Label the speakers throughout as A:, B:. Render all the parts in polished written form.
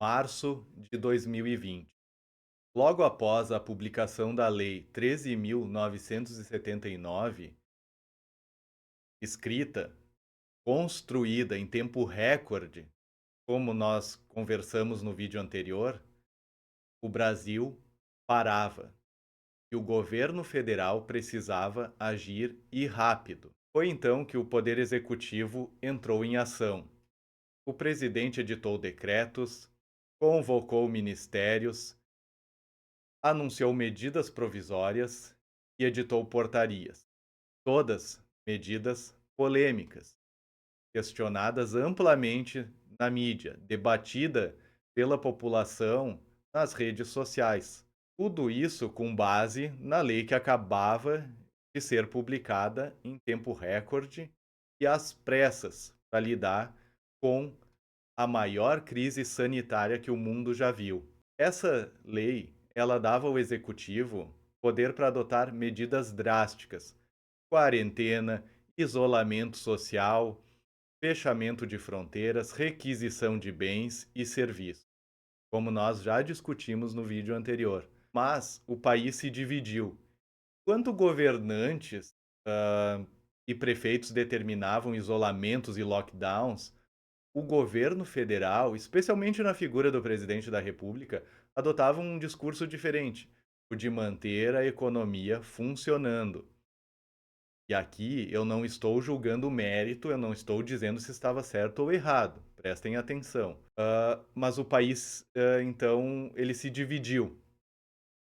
A: março de 2020. Logo após a publicação da Lei 13.979, escrita, construída em tempo recorde, como nós conversamos no vídeo anterior, o Brasil parava e o governo federal precisava agir e rápido. Foi então que o Poder Executivo entrou em ação. O presidente editou decretos, convocou ministérios, anunciou medidas provisórias e editou portarias. Todas medidas polêmicas, questionadas amplamente na mídia, debatida pela população nas redes sociais. Tudo isso com base na lei que acabava de ser publicada em tempo recorde e às pressas para lidar com a maior crise sanitária que o mundo já viu. Essa lei, ela dava ao executivo poder para adotar medidas drásticas: quarentena, isolamento social, fechamento de fronteiras, requisição de bens e serviços, como nós já discutimos no vídeo anterior. Mas o país se dividiu. Enquanto governantes e prefeitos determinavam isolamentos e lockdowns, o governo federal, especialmente na figura do presidente da República, adotava um discurso diferente, o de manter a economia funcionando. E aqui eu não estou julgando o mérito, eu não estou dizendo se estava certo ou errado, prestem atenção. Mas o país, então, ele se dividiu.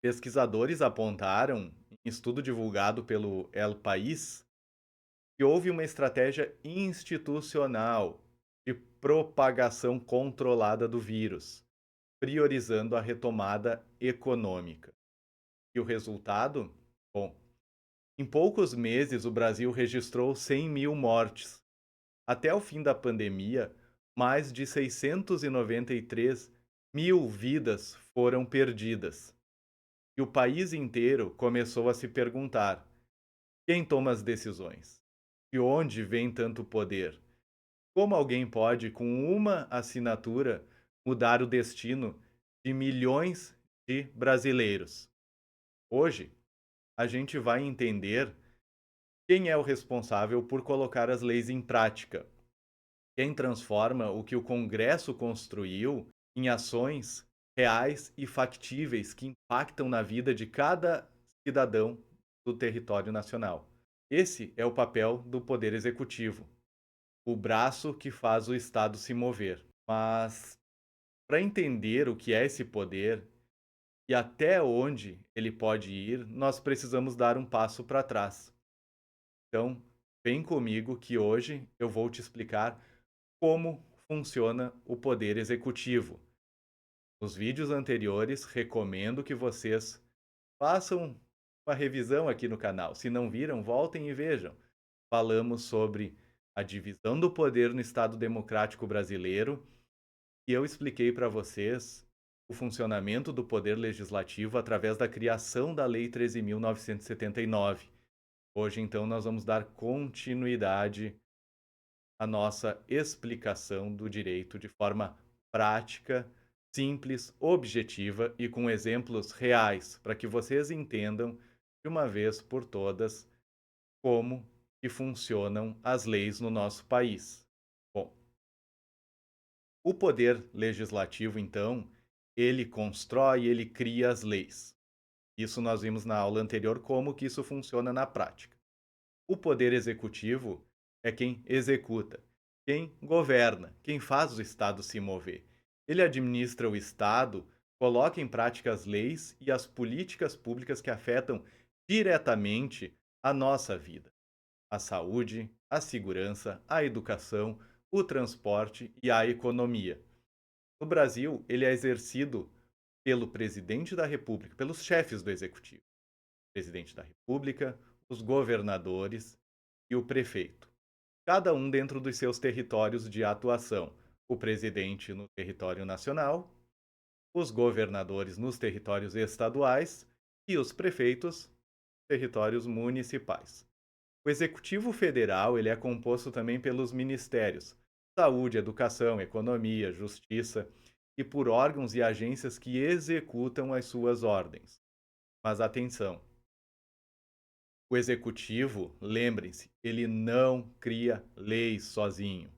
A: Pesquisadores apontaram, em estudo divulgado pelo El País, que houve uma estratégia institucional de propagação controlada do vírus, priorizando a retomada econômica. E o resultado? Bom, em poucos meses o Brasil registrou 100 mil mortes. Até o fim da pandemia, mais de 693 mil vidas foram perdidas. E o país inteiro começou a se perguntar: quem toma as decisões? De onde vem tanto poder? Como alguém pode, com uma assinatura, mudar o destino de milhões de brasileiros? Hoje, a gente vai entender quem é o responsável por colocar as leis em prática, quem transforma o que o Congresso construiu em ações reais e factíveis que impactam na vida de cada cidadão do território nacional. Esse é o papel do Poder Executivo, o braço que faz o Estado se mover. Mas, para entender o que é esse poder e até onde ele pode ir, nós precisamos dar um passo para trás. Então, vem comigo que hoje eu vou te explicar como funciona o poder executivo. Nos vídeos anteriores, recomendo que vocês façam uma revisão aqui no canal. Se não viram, voltem e vejam. Falamos sobre a divisão do poder no Estado Democrático Brasileiro e eu expliquei para vocês o funcionamento do poder legislativo através da criação da Lei 13.979. Hoje, então, nós vamos dar continuidade à nossa explicação do direito de forma prática, simples, objetiva e com exemplos reais, para que vocês entendam de uma vez por todas como que funcionam as leis no nosso país. Bom, o poder legislativo, então, ele constrói, ele cria as leis. Isso nós vimos na aula anterior como que isso funciona na prática. O poder executivo é quem executa, quem governa, quem faz o Estado se mover. Ele administra o Estado, coloca em prática as leis e as políticas públicas que afetam diretamente a nossa vida: a saúde, a segurança, a educação, o transporte e a economia. No Brasil, ele é exercido pelo presidente da República, pelos chefes do executivo: o presidente da República, os governadores e o prefeito, cada um dentro dos seus territórios de atuação. O presidente no território nacional, os governadores nos territórios estaduais e os prefeitos territórios municipais. O Executivo Federal ele é composto também pelos ministérios Saúde, Educação, Economia, Justiça e por órgãos e agências que executam as suas ordens. Mas atenção, o executivo, lembrem-se, ele não cria leis sozinho.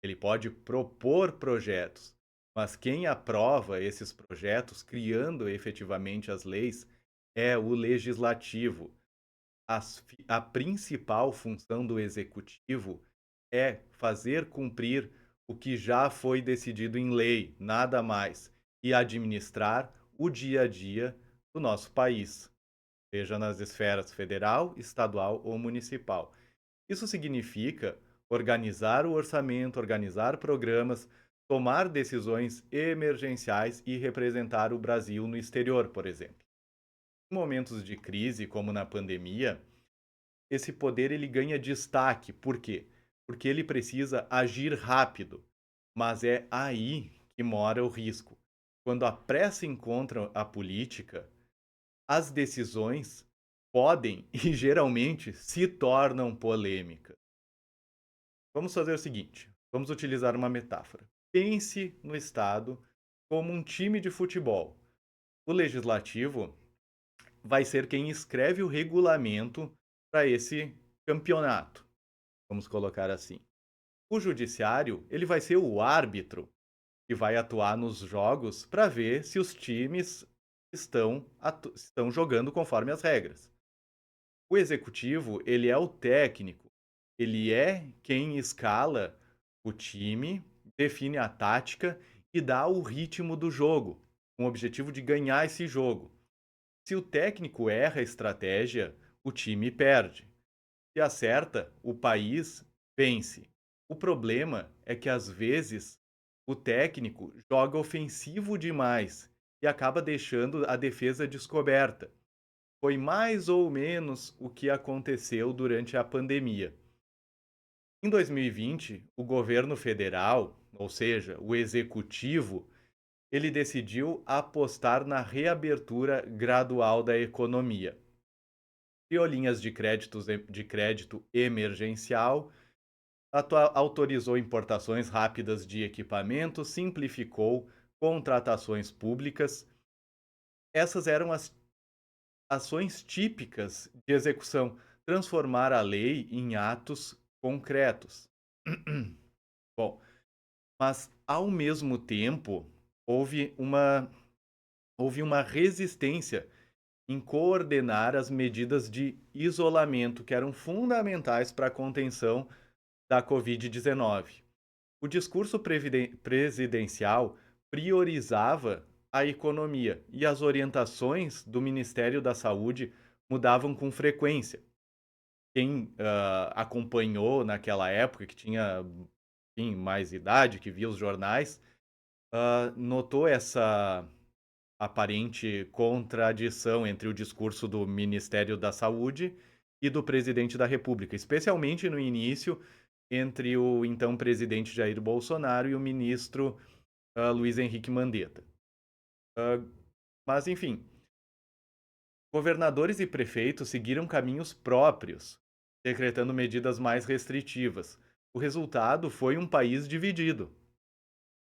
A: Ele pode propor projetos, mas quem aprova esses projetos, criando efetivamente as leis, é o legislativo. A principal função do executivo é fazer cumprir o que já foi decidido em lei, nada mais, e administrar o dia a dia do nosso país, seja nas esferas federal, estadual ou municipal. Isso significa organizar o orçamento, organizar programas, tomar decisões emergenciais e representar o Brasil no exterior, por exemplo. Em momentos de crise, como na pandemia, esse poder ele ganha destaque. Por quê? Porque ele precisa agir rápido. Mas é aí que mora o risco. Quando a pressa encontra a política, as decisões podem e geralmente se tornam polêmicas. Vamos fazer o seguinte: vamos utilizar uma metáfora. Pense no Estado como um time de futebol. O legislativo vai ser quem escreve o regulamento para esse campeonato, vamos colocar assim. O judiciário, ele vai ser o árbitro que vai atuar nos jogos para ver se os times estão jogando conforme as regras. O executivo, ele é o técnico, ele é quem escala o time, define a tática e dá o ritmo do jogo, com o objetivo de ganhar esse jogo. Se o técnico erra a estratégia, o time perde. Se acerta, o país vence. O problema é que às vezes o técnico joga ofensivo demais e acaba deixando a defesa descoberta. Foi mais ou menos o que aconteceu durante a pandemia. Em 2020, o governo federal, ou seja, o executivo, ele decidiu apostar na reabertura gradual da economia. Criou linhas de crédito emergencial, autorizou importações rápidas de equipamentos, simplificou contratações públicas. Essas eram as ações típicas de execução, transformar a lei em atos concretos. Bom, mas ao mesmo tempo houve uma, houve uma resistência em coordenar as medidas de isolamento que eram fundamentais para a contenção da Covid-19. O discurso presidencial priorizava a economia e as orientações do Ministério da Saúde mudavam com frequência. Quem acompanhou naquela época, que tinha enfim, mais idade, que via os jornais, notou essa aparente contradição entre o discurso do Ministério da Saúde e do presidente da República, especialmente no início, entre o então presidente Jair Bolsonaro e o ministro Luiz Henrique Mandetta. Mas, enfim, governadores e prefeitos seguiram caminhos próprios, decretando medidas mais restritivas. O resultado foi um país dividido.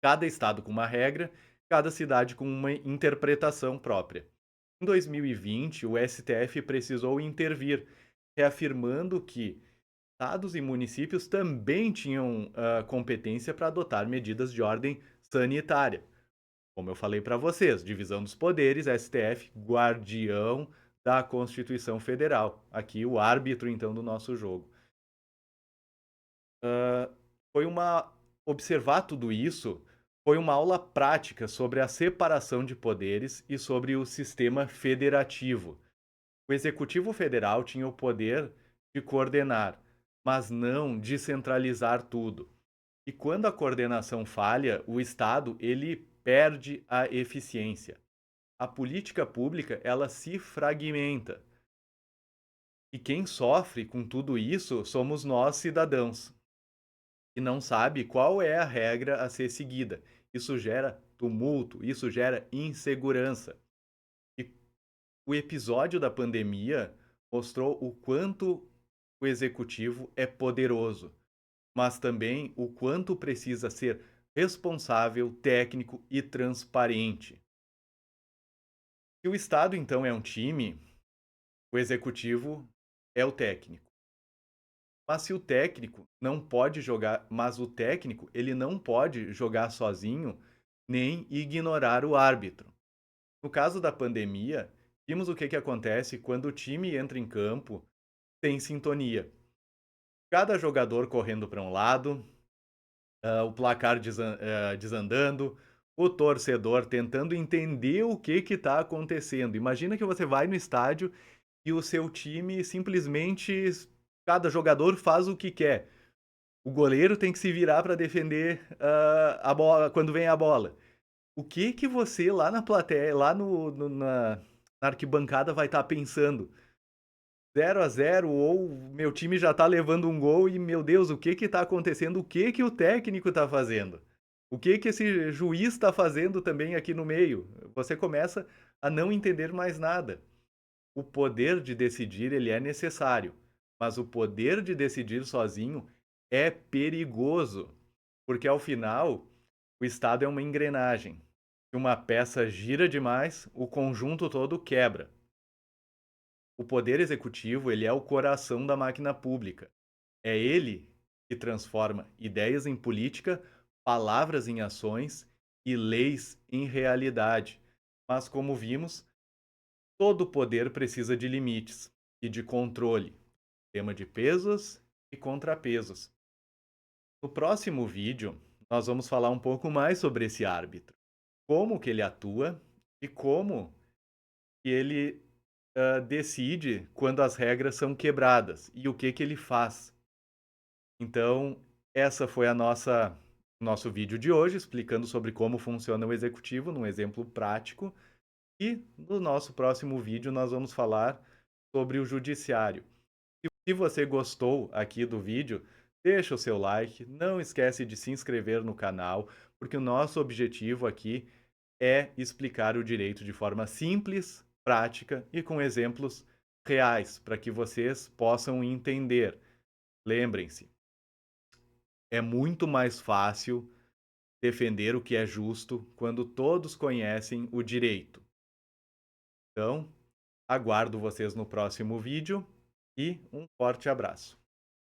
A: Cada estado com uma regra, cada cidade com uma interpretação própria. Em 2020, o STF precisou intervir, reafirmando que estados e municípios também tinham competência para adotar medidas de ordem sanitária. Como eu falei para vocês, divisão dos poderes, STF, guardião da Constituição Federal. Aqui o árbitro, então, do nosso jogo. Foi uma... Observar tudo isso foi uma aula prática sobre a separação de poderes e sobre o sistema federativo. O Executivo Federal tinha o poder de coordenar, mas não de centralizar tudo. E quando a coordenação falha, o Estado ele perde a eficiência. A política pública ela se fragmenta. E quem sofre com tudo isso somos nós, cidadãos, e não sabe qual é a regra a ser seguida. Isso gera tumulto, isso gera insegurança. E o episódio da pandemia mostrou o quanto o executivo é poderoso, mas também o quanto precisa ser responsável, técnico e transparente. Se o Estado, então, é um time, o executivo é o técnico. Mas se o técnico não pode jogar, mas o técnico, ele não pode jogar sozinho nem ignorar o árbitro. No caso da pandemia, vimos o que acontece quando o time entra em campo sem sintonia. Cada jogador correndo para um lado, o placar desandando, o torcedor tentando entender o que está acontecendo. Imagina que você vai no estádio e o seu time simplesmente, cada jogador faz o que quer. O goleiro tem que se virar para defender a bola quando vem a bola. O que você lá na plateia, lá na arquibancada vai estar pensando? 0-0 ou meu time já tá levando um gol e, meu Deus, o que tá acontecendo? O que o técnico tá fazendo? O que esse juiz tá fazendo também aqui no meio? Você começa a não entender mais nada. O poder de decidir, ele é necessário, mas o poder de decidir sozinho é perigoso, porque ao final o Estado é uma engrenagem. Se uma peça gira demais, o conjunto todo quebra. O poder executivo, ele é o coração da máquina pública. É ele que transforma ideias em política, palavras em ações e leis em realidade. Mas como vimos, todo poder precisa de limites e de controle, tema de pesos e contrapesos. No próximo vídeo, nós vamos falar um pouco mais sobre esse árbitro, como que ele atua e como que ele decide quando as regras são quebradas e o que ele faz. Então, essa foi a nosso vídeo de hoje, explicando sobre como funciona o executivo, num exemplo prático. E no nosso próximo vídeo nós vamos falar sobre o judiciário. Se você gostou aqui do vídeo, deixa o seu like, não esquece de se inscrever no canal, porque o nosso objetivo aqui é explicar o direito de forma simples, prática e com exemplos reais, para que vocês possam entender. Lembrem-se, é muito mais fácil defender o que é justo quando todos conhecem o direito. Então, aguardo vocês no próximo vídeo e um forte abraço.